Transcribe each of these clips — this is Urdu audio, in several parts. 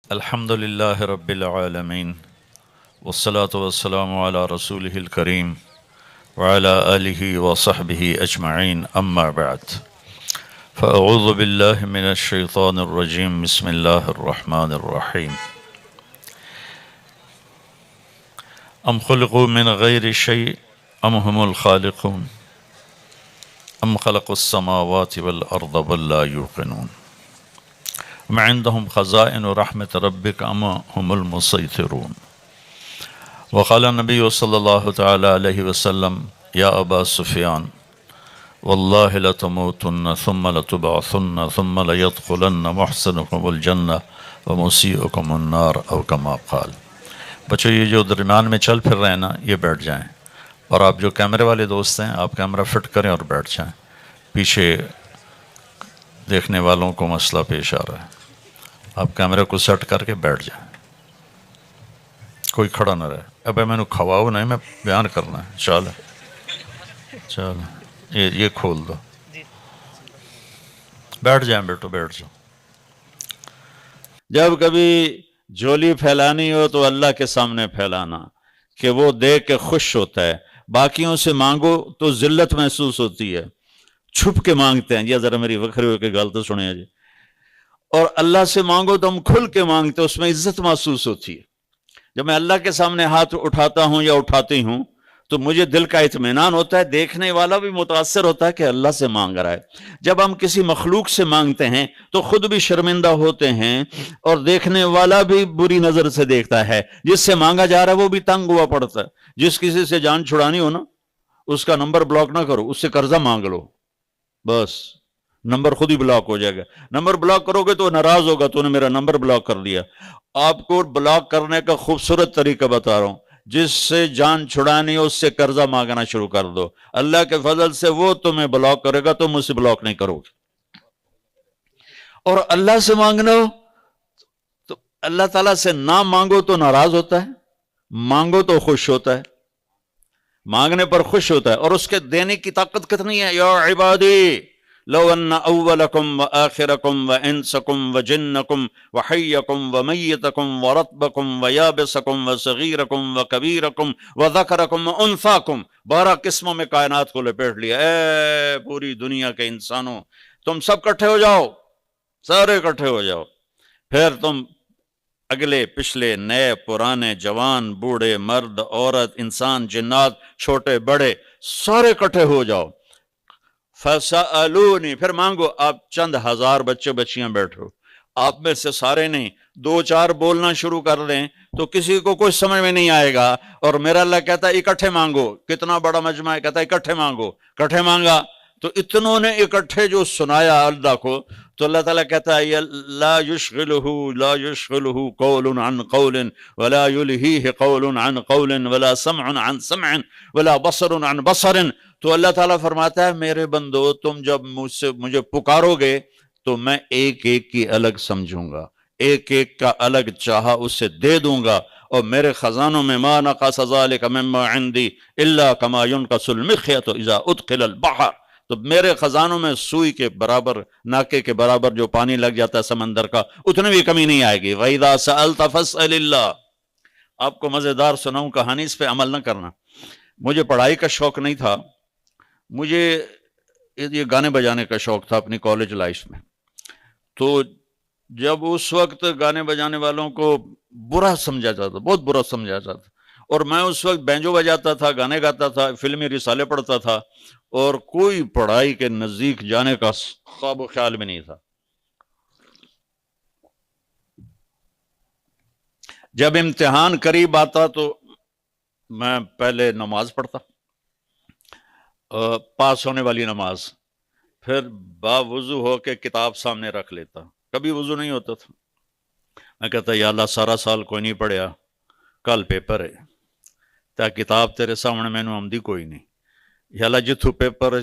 الحمد لله رب العالمين والصلاة والسلام على رسوله الكريم وعلى آله وصحبه أجمعين أما بعد فأعوذ بالله من الشيطان الرجيم بسم الله الرحمن الرحيم أم خلقوا من غير شيء أم هم الخالقون أم خلقوا السماوات والأرض بل لا يوقنون أم عندهم خزائن رحمة ربك أم هم المسيطرون وقال النبي صلى الله تعالى عليه وسلم يا أبا سفيان والله لتموتن ثم لتبعثن ثم ليدخلن محسنكم الجنة ومسيئكم النار أو كما قال. بچو یہ جو درمیان میں چل پھر رہے ہیں نا یہ بیٹھ جائیں، اور آپ جو کیمرے والے دوست ہیں آپ کیمرہ فٹ کریں اور بیٹھ جائیں. پیچھے دیکھنے والوں کو مسئلہ پیش آ رہا ہے، آپ کیمرے کو سیٹ کر کے بیٹھ جائیں، کوئی کھڑا نہ رہے. اب میں نے کھواؤ نہیں، میں بیان کرنا ہے. چلو یہ کھول دو، بیٹھ جائیں بیٹو، بیٹھ جاؤ. جب کبھی جھولی پھیلانی ہو تو اللہ کے سامنے پھیلانا کہ وہ دیکھ کے خوش ہوتا ہے. باقیوں سے مانگو تو ذلت محسوس ہوتی ہے، چھپ کے مانگتے ہیں. یہ ذرا میری وکھری ہو کے گل تو سنیں جی. اور اللہ سے مانگو تو ہم کھل کے مانگتے ہیں، اس میں عزت محسوس ہوتی ہے. جب میں اللہ کے سامنے ہاتھ اٹھاتا ہوں یا اٹھاتی ہوں تو مجھے دل کا اطمینان ہوتا ہے، دیکھنے والا بھی متاثر ہوتا ہے کہ اللہ سے مانگ رہا ہے. جب ہم کسی مخلوق سے مانگتے ہیں تو خود بھی شرمندہ ہوتے ہیں اور دیکھنے والا بھی بری نظر سے دیکھتا ہے. جس سے مانگا جا رہا ہے وہ بھی تنگ ہوا پڑتا ہے. جس کسی سے جان چھڑانی ہو نا، اس کا نمبر بلاک نہ کرو، اس سے قرضہ مانگ لو، بس نمبر خود ہی بلاک ہو جائے گا. نمبر بلاک کرو گے تو ناراض ہوگا، تو نے میرا نمبر بلاک کر دیا. آپ کو بلاک کرنے کا خوبصورت طریقہ بتا رہا ہوں. جس سے جان چھڑانی ہو اس سے قرضہ مانگنا شروع کر دو. اللہ کے فضل سے وہ تمہیں بلاک کرے گا، تم اسے بلاک نہیں کرو گے. اور اللہ سے مانگنا ہو تو اللہ تعالیٰ سے نہ مانگو تو ناراض ہوتا ہے، مانگو تو خوش ہوتا ہے. مانگنے پر خوش ہوتا ہے. اور اس کے دینے کی طاقت کتنی ہے. یا عبادی لو ان اولکم وآخرکم وانسکم وجنکم وحیکم ومیتکم ورطبکم ویابسکم وصغیرکم وکبیرکم وذکرکم وانثاکم، 12 قسموں میں کائنات کو لپیٹ لیا. اے پوری دنیا کے انسانوں، تم سب کٹھے ہو جاؤ، سارے کٹھے ہو جاؤ. پھر تم اگلے پچھلے نئے پرانے جوان بوڑھے مرد عورت انسان جنات چھوٹے بڑے سارے کٹھے ہو جاؤ. فَسَأَلُونِ، پھر مانگو. آپ چند ہزار بچے بچیاں بیٹھو، آپ میں سے سارے نہیں، 2-4 بولنا شروع کر دیں تو کسی کو کچھ سمجھ میں نہیں آئے گا. اور میرا اللہ کہتا ہے اکٹھے مانگو. کتنا بڑا مجمع ہے، کہتا ہے اکٹھے مانگو. اکٹھے مانگا تو اتنوں نے اکٹھے جو سنایا اللہ کو، تو اللہ تعالیٰ کہتا ہے لا يشغلہ قول عن قول ولا يلہیہ قول عن قول ولا سمع عن سمع ولا بصر عن بصر. تو اللہ تعالیٰ فرماتا ہے میرے بندو، تم جب مجھے پکارو گے تو میں ایک ایک کی الگ سمجھوں گا، ایک ایک کا الگ چاہا اسے دے دوں گا. اور میرے خزانوں میں ما نقص ذلک مما عندی الا کما ينقص المخیط اذا ادخل البحر. تو میرے خزانوں میں سوئی کے برابر، ناکے کے برابر جو پانی لگ جاتا ہے سمندر کا، اتنی بھی کمی نہیں آئے گی. وَإِذَا سَأَلْتَ فَاسْأَلِ اللَّهِ. آپ کو مزیدار سناؤں کہانی، اس پہ عمل نہ کرنا. مجھے پڑھائی کا شوق نہیں تھا، مجھے یہ گانے بجانے کا شوق تھا اپنی کالج لائف میں. تو جب اس وقت گانے بجانے والوں کو برا سمجھا جاتا، بہت برا سمجھا جاتا، اور میں اس وقت بینجو بجاتا تھا، گانے گاتا تھا، فلمی رسالے پڑھتا تھا، اور کوئی پڑھائی کے نزدیک جانے کا خواب و خیال بھی نہیں تھا. جب امتحان قریب آتا تو میں پہلے نماز پڑھتا، پاس ہونے والی نماز، پھر باوضو ہو کے کتاب سامنے رکھ لیتا. کبھی وضو نہیں ہوتا تھا. میں کہتا یا اللہ سارا سال کوئی نہیں پڑھیا، کل پیپر ہے، تا کتاب تیرے سامنے مینوں آمدی کوئی نہیں. یا اللہ جتھوں پیپر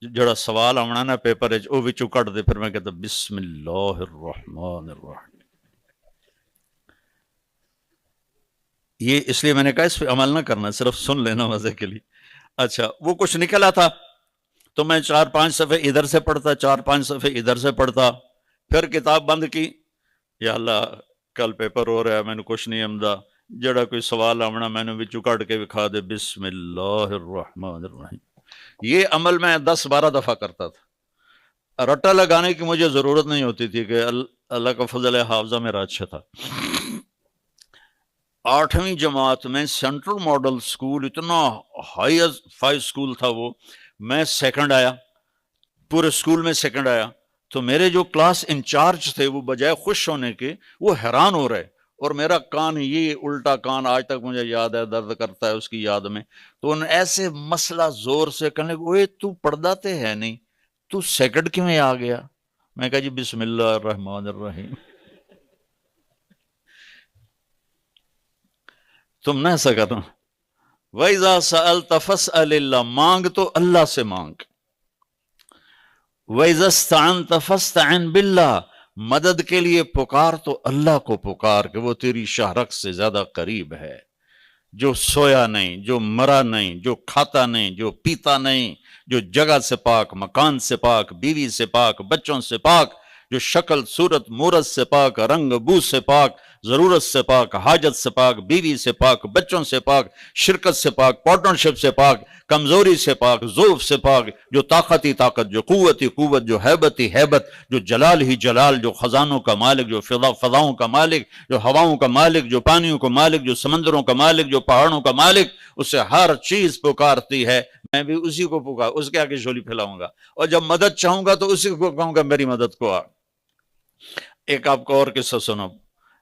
جڑا سوال آنا نا پیپر او وچوں کٹ دے. پھر میں کہتا بسم اللہ الرحمن الرحیم. یہ اس لیے میں نے کہا اس پہ عمل نہ کرنا، صرف سن لینا مزے کے لیے. اچھا وہ کچھ نکل آتا تو میں 4-5 صفحے ادھر سے پڑھتا، 4-5 صفحے ادھر سے پڑھتا، پھر کتاب بند کی. یا اللہ کل پیپر ہو رہا ہے میں نے کچھ نہیں آمدا جڑا کوئی سوال آمنا میں نے وچوں کٹ کے دکھا دے بسم اللہ الرحمن الرحیم. یہ عمل میں 10-12 دفعہ کرتا تھا. رٹا لگانے کی مجھے ضرورت نہیں ہوتی تھی کہ اللہ کا فضل ہے حافظہ میرا اچھا تھا. 8ویں جماعت میں سینٹرل ماڈل سکول اتنا ہائی فائی سکول تھا وہ، میں سیکنڈ آیا، پورے سکول میں سیکنڈ آیا. تو میرے جو کلاس انچارج تھے وہ بجائے خوش ہونے کے وہ حیران ہو رہے، اور میرا کان یہ الٹا کان آج تک مجھے یاد ہے، درد کرتا ہے اس کی یاد میں. تو انہوں نے ایسے مسئلہ زور سے کہنے لگے اوے تو پڑھتا تے ہے نہیں، تو سیکنڈ کیوں آ گیا؟ میں کہا جی بسم اللہ الرحمن الرحیم. تم نہ ایسا کرنا. وَإِذَا سَأَلْتَ فَاسْأَلِ اللَّهَ، مانگ تو اللہ سے مانگ. وَإِذَا اسْتَعَنْتَ فَاسْتَعِنْ بِاللَّهِ، مدد کے لیے پکار تو اللہ کو پکار کہ وہ تیری شہرک سے زیادہ قریب ہے، جو سویا نہیں، جو مرا نہیں، جو کھاتا نہیں، جو پیتا نہیں، جو جگہ سے پاک، مکان سے پاک، بیوی سے پاک، بچوں سے پاک، جو شکل صورت مورت سے پاک، رنگ بو سے پاک، ضرورت سے پاک، حاجت سے پاک، بیوی سے پاک، بچوں سے پاک، شرکت سے پاک، پارٹنرشپ سے پاک، کمزوری سے پاک، ضعف سے پاک، جو طاقت ہی طاقت، جو قوت ہی قوت، جو حیبت ہی حیبت، جو جلال ہی جلال، جو خزانوں کا مالک، جو فضاؤں کا مالک، جو ہواؤں کا مالک، جو پانیوں کا مالک، جو سمندروں کا مالک، جو پہاڑوں کا مالک، اسے ہر چیز پکارتی ہے. میں بھی اسی کو پکار، اس کے آگے جھولی پھیلاؤں گا، اور جب مدد چاہوں گا تو اسی کو کہوں گا میری مدد کو آ. ایک آپ کو اور قصہ سنو،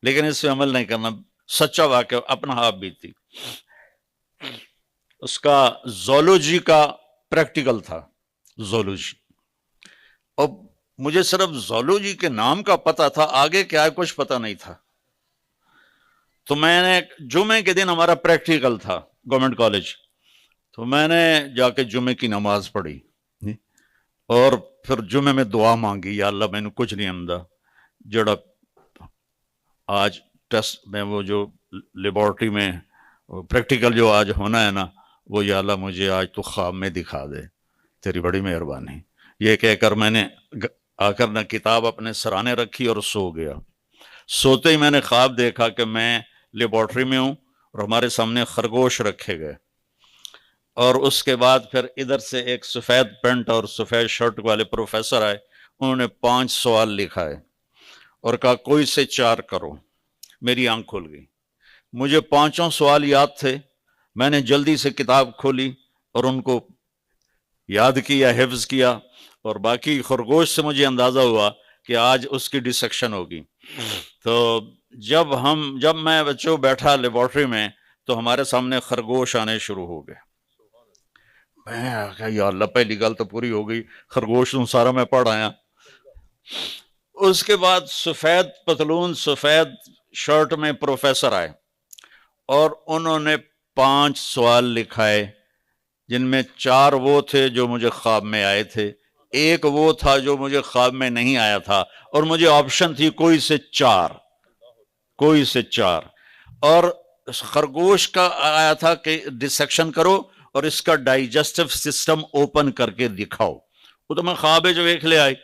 لیکن اس پہ عمل نہیں کرنا، سچا واقعہ اپنا آپ بیتی. اس کا زولوجی کا پریکٹیکل تھا، زولوجی، اور مجھے صرف زولوجی کے نام کا پتہ تھا، آگے کیا ہے کچھ پتہ نہیں تھا. تو میں نے جمعے کے دن ہمارا پریکٹیکل تھا گورنمنٹ کالج، تو میں نے جا کے جمعے کی نماز پڑھی اور پھر جمعے میں دعا مانگی، یا اللہ میں نے کچھ نہیں آمدا جڑا آج ٹیسٹ میں وہ جو لیبارٹری میں پریکٹیکل جو آج ہونا ہے نا، وہ یا اللہ مجھے آج تو خواب میں دکھا دے، تیری بڑی مہربانی. یہ کہہ کر میں نے آ کر نہ کتاب اپنے سرانے رکھی اور سو گیا. سوتے ہی میں نے خواب دیکھا کہ میں لیبارٹری میں ہوں اور ہمارے سامنے خرگوش رکھے گئے، اور اس کے بعد پھر ادھر سے ایک سفید پینٹ اور سفید شرٹ والے پروفیسر آئے، انہوں نے 5 سوال لکھا ہے اور کہا کوئی سے 4 کرو. میری آنکھ کھل گئی، مجھے 5 سوال یاد تھے. میں نے جلدی سے کتاب کھولی اور ان کو یاد کیا، حفظ کیا، اور باقی خرگوش سے مجھے اندازہ ہوا کہ آج اس کی ڈسیکشن ہوگی. تو جب میں بچوں بیٹھا لیبارٹری میں تو ہمارے سامنے خرگوش آنے شروع ہو گئے. میں کہا یا اللہ پہلی گل تو پوری ہو گئی، خرگوش سارا میں پڑھ آیا. اس کے بعد سفید پتلون سفید شرٹ میں پروفیسر آئے اور انہوں نے 5 سوال لکھائے، جن میں 4 وہ تھے جو مجھے خواب میں آئے تھے، ایک وہ تھا جو مجھے خواب میں نہیں آیا تھا، اور مجھے آپشن تھی کوئی سے 4. اور خرگوش کا آیا تھا کہ ڈسیکشن کرو اور اس کا ڈائجسٹو سسٹم اوپن کر کے دکھاؤ. وہ تو میں خواب جو ایک لے آئی،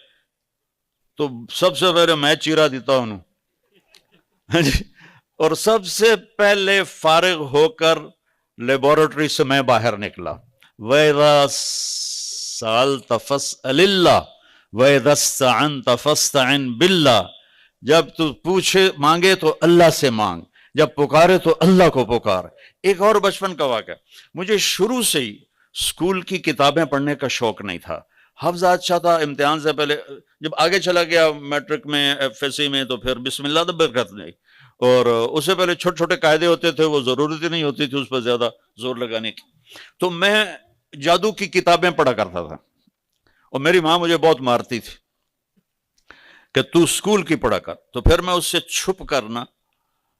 تو سب سے پہلے میں چیرا دیتا ہوں اور سب سے پہلے فارغ ہو کر لیبارٹری سے میں باہر نکلا. وَإِذَا سَأَلْتَ فَاسْأَلِ اللَّهِ وَإِذَا اسْتَعَنْتَ فَاسْتَعِنْ بِاللَّهِ. جب تو پوچھے مانگے تو اللہ سے مانگ، جب پکارے تو اللہ کو پکار. ایک اور بچپن کا واقعہ، مجھے شروع سے ہی اسکول کی کتابیں پڑھنے کا شوق نہیں تھا. حفظ اچھا تھا، امتحان سے پہلے جب آگے چلا گیا میٹرک میں ایف ایس سی میں تو پھر بسم اللہ تو برکت نہیں، اور اس سے پہلے چھوٹے چھوٹے قاعدے ہوتے تھے، وہ ضرورت ہی نہیں ہوتی تھی اس پر زیادہ زور لگانے کی. تو میں جادو کی کتابیں پڑھا کرتا تھا، اور میری ماں مجھے بہت مارتی تھی کہ تو اسکول کی پڑھا کر. تو پھر میں اس سے چھپ کرنا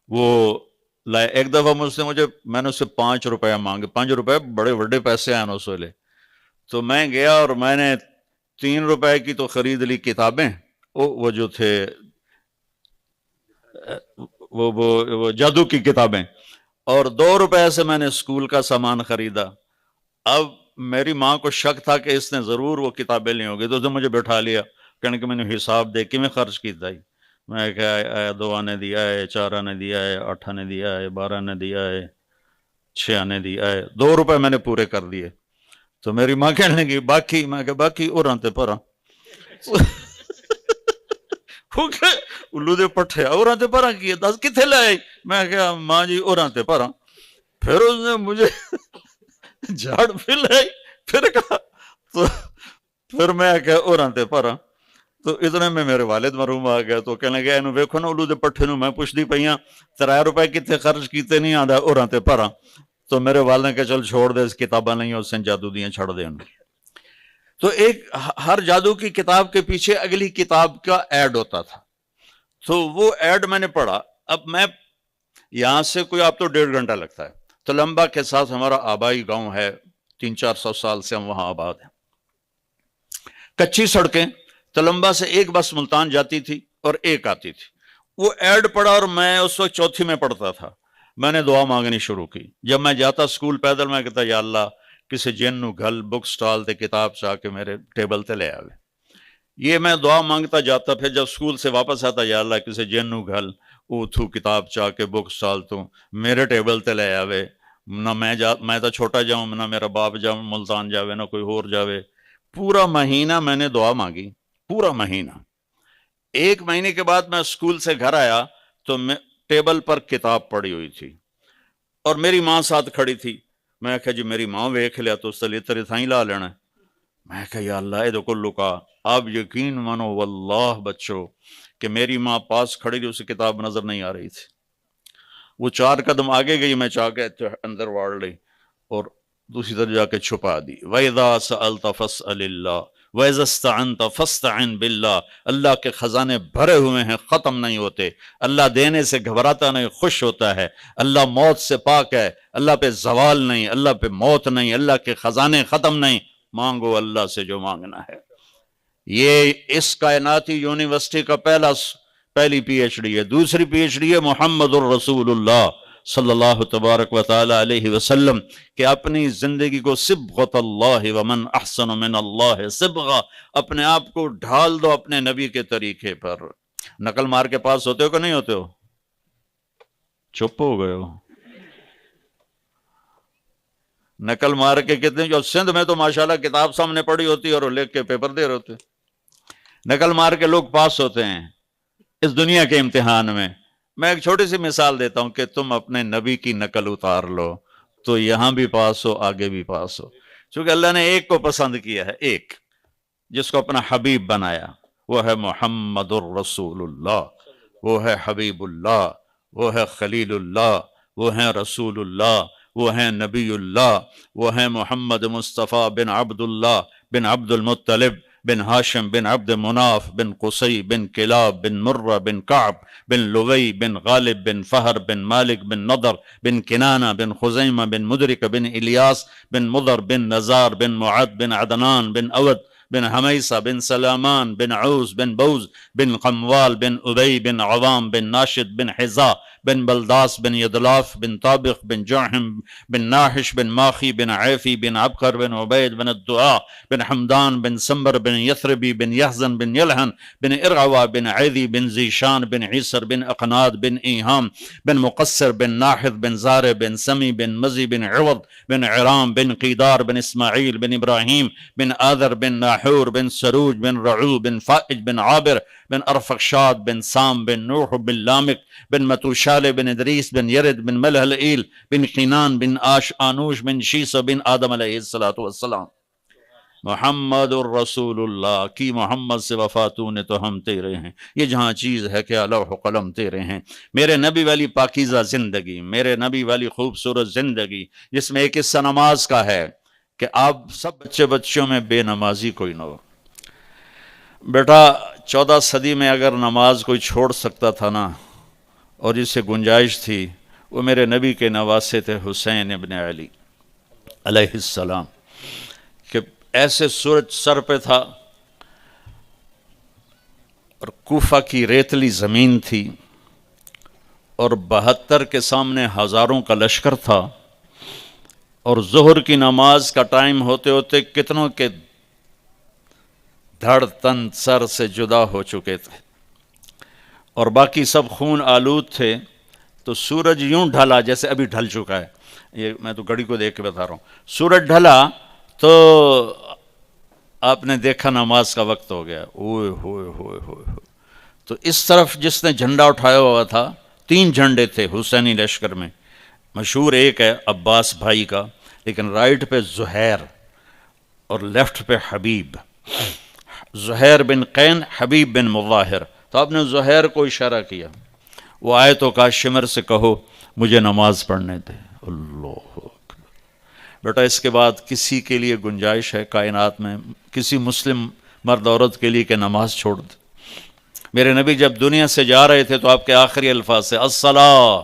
وہ لائے. ایک دفعہ میں نے اس سے 5 روپے مانگے. 5 روپے بڑے بڑے پیسے آئے اس ویلے. تو میں گیا اور میں نے 3 روپے کی تو خرید لی کتابیں، وہ جو تھے وہ جادو کی کتابیں، اور 2 روپے سے میں نے اسکول کا سامان خریدا. اب میری ماں کو شک تھا کہ اس نے ضرور وہ کتابیں لی ہوگی، تو اس نے مجھے بٹھا لیا، کہنے کہ میں نے حساب دے کے میں خرچ کی تھا. میں کہ 2 آنے دیا ہے، 4 آنے دیا ہے، 8 آنے دیا ہے، 12 آنے دیا ہے، 6 آنے دیا ہے، 2 روپے میں نے پورے کر دیے. تو میری ماں کہنے لگی باقی، میں کہ باقی اور آتے پر الو دے پٹھے اور آتے پر کیے 10 کتنے لائے. میں کہا ماں جی اور آتے پر. پھر اس نے مجھے جھاڑ پہ لائی، پھر کہا تو پھر میں کہ اور آتے پر. تو اتنے میں میرے والد مرحوم آ گئے تو کہنے لگے اینو ویکھو نا الو دے پٹھے نو میں پوچھدی پئی ہاں 3 روپے کتنے خرچ کیتے نہیں آندا اور آتے پر. تو میرے والد نے کہا چل چھوڑ دے، اس کتاباں نہیں اس نے جادو دیاں چھڑ دے. تو ایک ہر جادو کی کتاب کے پیچھے اگلی کتاب کا ایڈ ہوتا تھا. تو وہ ایڈ میں نے پڑھا. اب میں یہاں سے کوئی آپ تو 1.5 گھنٹہ لگتا ہے. تلمبا کے ساتھ ہمارا آبائی گاؤں ہے، 300-400 سال سے ہم وہاں آباد ہیں. کچی سڑکیں، تلمبا سے ایک بس ملتان جاتی تھی اور ایک آتی تھی. وہ ایڈ پڑھا اور میں اس وقت 4تھی میں پڑھتا تھا. میں نے دعا مانگنی شروع کی. جب میں جاتا سکول پیدل میں کہتا یا اللہ کسی جن نو گھل بک سٹال تے کتاب چاہ کے میرے ٹیبل تے لے آوے. یہ میں دعا مانگتا جاتا. پھر جب سکول سے واپس آتا یا اللہ کسی جن نو گھل اوتھو کتاب چاہ کے بک سٹال تو میرے ٹیبل تے لے آوے. نہ میں تو چھوٹا جاؤں، نہ میرا باپ جاؤں ملتان جاوے، نہ کوئی اور جاوے. پورا مہینہ میں نے دعا مانگی، پورا مہینہ. 1 مہینے کے بعد میں سکول سے گھر آیا تو میں ٹیبل پر کتاب پڑی ہوئی تھی اور میری ماں ساتھ کھڑی تھی. میں کہا جی میری ماں ویکھ لیا تو اس سے تیرے تھائیں لا لینا. میں کہا یا اللہ اے کو لکا. آپ یقین مانو واللہ بچو کہ میری ماں پاس کھڑی تھی، اسے کتاب نظر نہیں آ رہی تھی. وہ 4 قدم آگے گئی، میں چاہ کے اندر واڑ لی اور دوسری طرف جا کے چھپا دی. وَإِذَا سَأَلْتَ فَاسْأَلِ اللَّهِ وَإِذَا اسْتَعَنْتَ فَاسْتَعِنْ بِاللَّهِ. اللہ کے خزانے بھرے ہوئے ہیں، ختم نہیں ہوتے. اللہ دینے سے گھبراتا نہیں، خوش ہوتا ہے. اللہ موت سے پاک ہے، اللہ پہ زوال نہیں، اللہ پہ موت نہیں، اللہ کے خزانے ختم نہیں. مانگو اللہ سے جو مانگنا ہے. یہ اس کائناتی یونیورسٹی کا پہلی پی ایچ ڈی ہے. دوسری پی ایچ ڈی ہے محمد الرسول اللہ صلی اللہ تبارک و تعالی علیہ وسلم کہ اپنی زندگی کو صبغۃ اللہ ومن احسن من اللہ صبغہ، اپنے آپ کو ڈھال دو اپنے نبی کے طریقے پر. نقل مار کے پاس ہوتے ہو کہ نہیں ہوتے ہو؟ چپ ہو گئے ہو. نقل مار کے کتنے جو سندھ میں تو ماشاءاللہ کتاب سامنے پڑی ہوتی ہے اور لکھ کے پیپر دے رہے ہوتے. نقل مار کے لوگ پاس ہوتے ہیں اس دنیا کے امتحان میں. میں ایک چھوٹی سی مثال دیتا ہوں کہ تم اپنے نبی کی نقل اتار لو تو یہاں بھی پاس ہو، آگے بھی پاس ہو. چونکہ اللہ نے ایک کو پسند کیا ہے، ایک جس کو اپنا حبیب بنایا، وہ ہے محمد الرسول اللہ. وہ ہے حبیب اللہ، وہ ہے خلیل اللہ، وہ ہے رسول اللہ، وہ ہیں نبی اللہ، وہ ہیں محمد مصطفیٰ بن عبد اللہ بن عبد المطلب بن ہاشم بن عبد مناف بن قصی بن کلاب بن مرہ بن کعب بن لغی بن غالب بن فہر بن مالک بن نضر بن کنانہ بن خزیمہ بن مدرک بن الیاس بن مضر بن نزار بن معد بن عدنان بن اود بن حمیسہ بن سلامان بن عوز بن بوز بن قموال بن ابی بن عوام بن ناشد بن حزا بن بلداس بن یدلاف بن طابق بن جعحم بن ناحش بن ماخی بن عیفی بن عبقر بن عبید بن الدعاء بن حمدان بن سمبر بن یثربی بن یحزن بن یلحن بن ارعوا بن عیدی بن زیشان بن عیسر بن اقناد بن ایہام بن مقصر بن ناحد بن زار بن سمی بن مزی بن عوض بن عرام بن قیدار بن اسماعیل بن ابراہیم بن آذر بن ناحور بن سروج بن رعو بن فائج بن عابر بن ارفخشاد بن سام بن نوح بن لامک بن متوشال بن ادریس بن یرد بن ملح العیل بن قینان بن آنوش بن شیس بن آدم علیہ السلام. محمد الرسول اللہ کی محمد سے وفاتوں نے تو ہم تیرے ہیں. یہ جہاں چیز ہے کہ لوح و قلم تیرے ہیں. میرے نبی والی پاکیزہ زندگی، میرے نبی والی خوبصورت زندگی جس میں ایک حصہ نماز کا ہے کہ آپ سب بچوں میں بے نمازی کوئی نہ ہو. بیٹا 14 صدی میں اگر نماز کوئی چھوڑ سکتا تھا نا اور جس سے گنجائش تھی، وہ میرے نبی کے نواسے تھے حسین ابن علی علیہ السلام. کہ ایسے سورج سر پہ تھا اور کوفہ کی ریتلی زمین تھی اور 72 کے سامنے ہزاروں کا لشکر تھا اور ظہر کی نماز کا ٹائم ہوتے ہوتے کتنوں کے دھڑ تن سر سے جدا ہو چکے تھے اور باقی سب خون آلود تھے، تو سورج یوں ڈھلا جیسے ابھی ڈھل چکا ہے، یہ میں تو گھڑی کو دیکھ کے بتا رہا ہوں، سورج ڈھلا تو آپ نے دیکھا نماز کا وقت ہو گیا، اوئے ہوئے ہوئے ہوئے ہوئے۔ تو اس طرف جس نے جھنڈا اٹھایا ہوا تھا، 3 جھنڈے تھے حسینی لشکر میں، مشہور ایک ہے عباس بھائی کا، لیکن رائٹ پہ زہیر اور لیفٹ پہ حبیب، زہیر بن قین، حبیب بن مظاہر۔ تو آپ نے زہیر کو اشارہ کیا، وہ آئے تو کہا شمر سے کہو مجھے نماز پڑھنے دے۔ اللہ اکبر۔ بیٹا اس کے بعد کسی کے لیے گنجائش ہے کائنات میں، کسی مسلم مرد عورت کے لیے کہ نماز چھوڑ دے؟ میرے نبی جب دنیا سے جا رہے تھے تو آپ کے آخری الفاظ سے الصلاۃ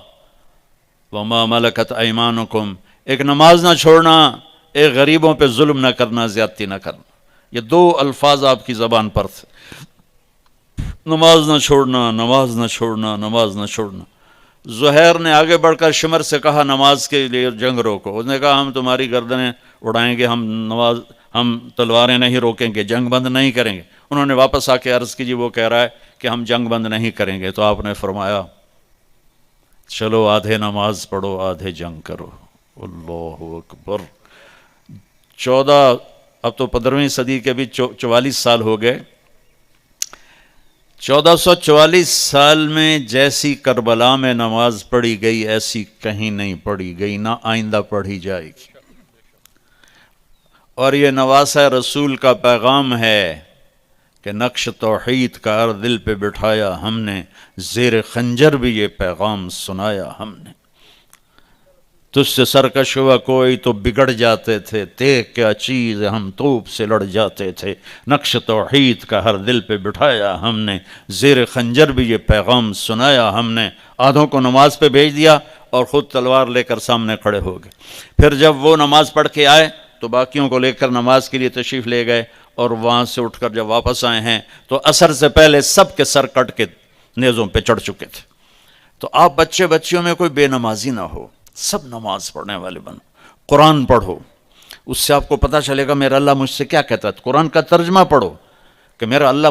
وما ملکت ایمانکم، ایک نماز نہ چھوڑنا، ایک غریبوں پہ ظلم نہ کرنا، زیادتی نہ کرنا، یہ 2 الفاظ آپ کی زبان پر تھے، نماز نہ چھوڑنا، نماز نہ چھوڑنا، نماز نہ چھوڑنا۔ زہیر نے آگے بڑھ کر شمر سے کہا نماز کے لیے جنگ روکو، اس نے کہا ہم تمہاری گردنیں اڑائیں گے، ہم تلواریں نہیں روکیں گے، جنگ بند نہیں کریں گے۔ انہوں نے واپس آ کے عرض کی جی وہ کہہ رہا ہے کہ ہم جنگ بند نہیں کریں گے، تو آپ نے فرمایا چلو آدھے نماز پڑھو آدھے جنگ کرو۔ اللہ اکبر۔ اب تو 15ویں صدی کے بھی 44 سال ہو گئے، 1444 سال میں جیسی کربلا میں نماز پڑھی گئی ایسی کہیں نہیں پڑھی گئی، نہ آئندہ پڑھی جائے گی۔ اور یہ نواسہ رسول کا پیغام ہے کہ نقش توحید کا ہر دل پہ بٹھایا ہم نے، زیر خنجر بھی یہ پیغام سنایا ہم نے۔ تجھ سے سرکش ہوا کوئی تو بگڑ جاتے تھے، دیکھ کیا چیز ہم توپ سے لڑ جاتے تھے، نقش توحید کا ہر دل پہ بٹھایا ہم نے، زیر خنجر بھی یہ پیغام سنایا ہم نے۔ آدھوں کو نماز پہ بھیج دیا اور خود تلوار لے کر سامنے کھڑے ہو گئے۔ پھر جب وہ نماز پڑھ کے آئے تو باقیوں کو لے کر نماز کے لیے تشریف لے گئے، اور وہاں سے اٹھ کر جب واپس آئے ہیں تو عصر سے پہلے سب کے سر کٹ کے نیزوں پہ چڑھ چکے تھے۔ تو آپ بچیوں میں کوئی بے نمازی نہ ہو، سب نماز پڑھنے والے بنو، قرآن پڑھو، اس سے آپ کو پتہ چلے گا میرا اللہ مجھ سے کیا کہتا ہے۔ قرآن کا ترجمہ پڑھو کہ میرا اللہ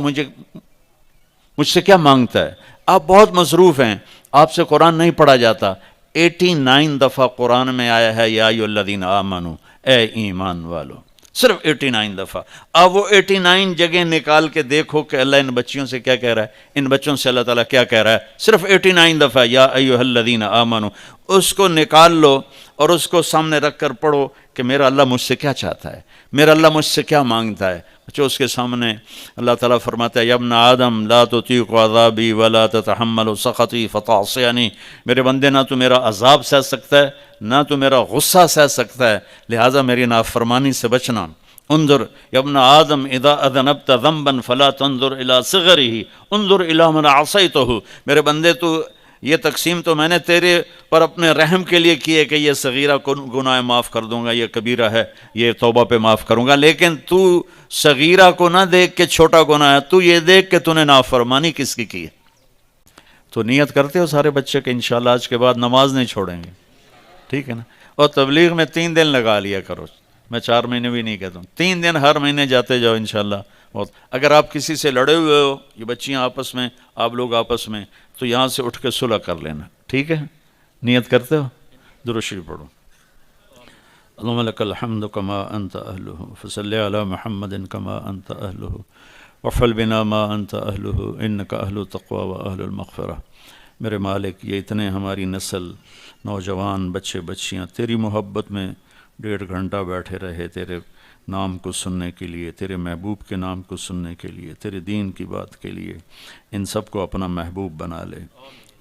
مجھ سے کیا مانگتا ہے۔ آپ بہت مصروف ہیں، آپ سے قرآن نہیں پڑھا جاتا۔ 89 دفعہ قرآن میں آیا ہے یا ایھا الذین آمنو، اے ایمان والو، صرف 89 دفعہ۔ اب وہ 89 جگہ نکال کے دیکھو کہ اللہ ان بچیوں سے کیا کہہ رہا ہے، ان بچوں سے اللہ تعالیٰ کیا کہہ رہا ہے، صرف 89 دفعہ یا ایھا الذین آمنو۔ اس کو نکال لو اور اس کو سامنے رکھ کر پڑھو کہ میرا اللہ مجھ سے کیا چاہتا ہے، میرا اللہ مجھ سے کیا مانگتا ہے۔ بچوں اس کے سامنے اللہ تعالیٰ فرماتا ہے یا ابن آدم لا تطیق عذابی ولا تتحمل سخطی فتعصینی، میرے بندے نہ تو میرا عذاب سہ سکتا ہے نہ تو میرا غصہ سہ سکتا ہے، لہٰذا میری نافرمانی سے بچنا۔ انظر یا ابن آدم اذا اذنبت ذنبا فلا تنظر الى صغره انظر الى من عصیتہ، میرے بندے تو یہ تقسیم تو میں نے تیرے پر اپنے رحم کے لیے کی ہے کہ یہ صغیرہ گناہ معاف کر دوں گا، یہ کبیرہ ہے یہ توبہ پہ معاف کروں گا، لیکن تو صغیرہ کو نہ دیکھ کے چھوٹا گناہ ہے، تو یہ دیکھ کہ تو نے نافرمانی کس کی ہے۔ تو نیت کرتے ہو سارے بچے کہ انشاءاللہ آج کے بعد نماز نہیں چھوڑیں گے، ٹھیک ہے نا؟ اور تبلیغ میں 3 دن لگا لیا کرو، میں 4 مہینے بھی نہیں کہتا ہوں، 3 دن ہر مہینے جاتے جاؤ انشاءاللہ۔ اگر آپ کسی سے لڑے ہوئے ہو، یہ بچیاں آپس میں، آپ لوگ آپس میں، تو یہاں سے اٹھ کے صلح کر لینا، ٹھیک ہے؟ نیت کرتے ہو؟ درود شریف پڑھو۔ اللہم لک الحمد کما انت اہلہ فصلی علی محمد کما انت اہلہ وافعل بنا ما انت اہلہ انک اہل التقوی و اہل المغفرہ۔ میرے مالک یہ اتنے ہماری نسل، نوجوان، بچے بچیاں تیری محبت میں 1.5 گھنٹہ بیٹھے رہے تیرے نام کو سننے کے لیے، تیرے محبوب کے نام کو سننے کے لیے، تیرے دین کی بات کے لیے، ان سب کو اپنا محبوب بنا لے،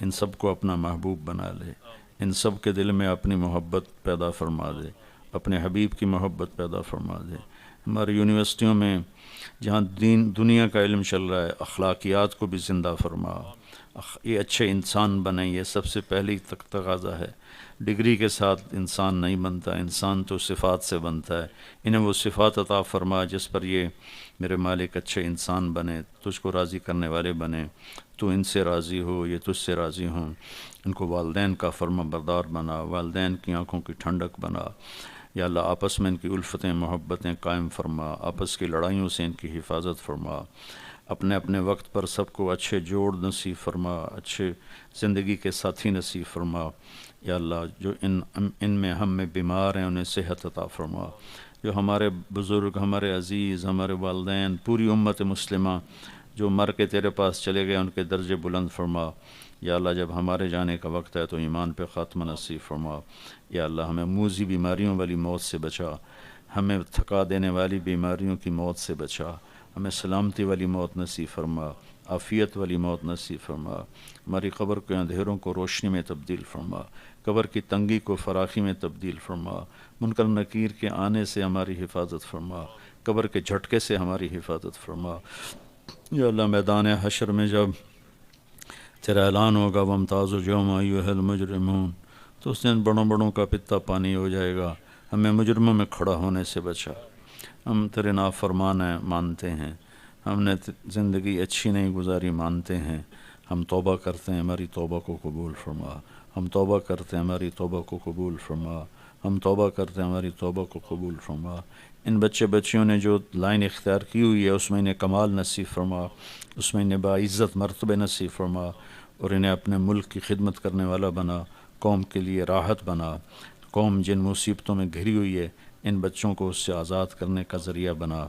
ان سب کو اپنا محبوب بنا لے، ان سب کے دل میں اپنی محبت پیدا فرما دے، اپنے حبیب کی محبت پیدا فرما دے۔ ہماری یونیورسٹیوں میں جہاں دنیا کا علم چل رہا ہے، اخلاقیات کو بھی زندہ فرما، یہ اچھے انسان بنیں، یہ سب سے پہلی تقاضا ہے۔ ڈگری کے ساتھ انسان نہیں بنتا، انسان تو صفات سے بنتا ہے، انہیں وہ صفات عطا فرما جس پر یہ میرے مالک اچھے انسان بنے، تجھ کو راضی کرنے والے بنے، تو ان سے راضی ہو، یہ تجھ سے راضی ہوں، ان کو والدین کا فرما بردار بنا، والدین کی آنکھوں کی ٹھنڈک بنا، یا اللہ آپس میں ان کی الفتیں محبتیں قائم فرما، آپس کی لڑائیوں سے ان کی حفاظت فرما، اپنے اپنے وقت پر سب کو اچھے جوڑ نصیب فرما، اچھے زندگی کے ساتھی نصیب فرما یا اللہ۔ جو ان میں ہم میں بیمار ہیں انہیں صحت عطا فرما، جو ہمارے بزرگ، ہمارے عزیز، ہمارے والدین، پوری امت مسلمہ جو مر کے تیرے پاس چلے گئے ان کے درجے بلند فرما یا اللہ۔ جب ہمارے جانے کا وقت ہے تو ایمان پہ خاتمہ نصیب فرما یا اللہ۔ ہمیں موذی بیماریوں والی موت سے بچا، ہمیں تھکا دینے والی بیماریوں کی موت سے بچا، ہمیں سلامتی والی موت نصیب فرما، عافیت والی موت نصیب فرما۔ ہماری قبر کے اندھیروں کو روشنی میں تبدیل فرما، قبر کی تنگی کو فراخی میں تبدیل فرما، منکر نکیر کے آنے سے ہماری حفاظت فرما، قبر کے جھٹکے سے ہماری حفاظت فرما یا اللہ۔ میدان حشر میں جب تیرا اعلان ہوگا وامتازوا اليوم ایھا المجرمون، تو اس دن بڑوں بڑوں کا پتا پانی ہو جائے گا۔ ہمیں مجرموں میں کھڑا ہونے سے بچا۔ ہم تیرے نافرمان ہیں، مانتے ہیں، ہم نے زندگی اچھی نہیں گزاری، مانتے ہیں، ہم توبہ کرتے ہیں، ہماری توبہ کو قبول فرما۔ ہم توبہ کرتے ہیں، ہماری توبہ کو قبول فرما۔ ہم توبہ کرتے ہیں، ہماری توبہ کو قبول فرما۔ ان بچے بچیوں نے جو لائن اختیار کی ہوئی ہے اس میں انہیں کمال نصیب فرما، اس میں انہیں باعزت مرتبے نصیب فرما، اور انہیں اپنے ملک کی خدمت کرنے والا بنا، قوم کے لیے راحت بنا۔ قوم جن مصیبتوں میں گھری ہوئی ہے ان بچوں کو اس سے آزاد کرنے کا ذریعہ بنا۔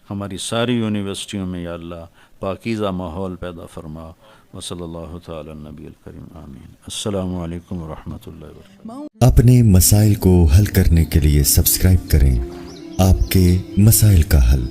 ہماری ساری یونیورسٹیوں میں یا اللہ پاکیزہ ماحول پیدا فرما۔ وصلی اللہ تعالی النبی الکریم، آمین۔ السلام علیکم ورحمۃ اللہ وبرکاتہ۔ اپنے مسائل کو حل کرنے کے لیے سبسکرائب کریں آپ کے مسائل کا حل۔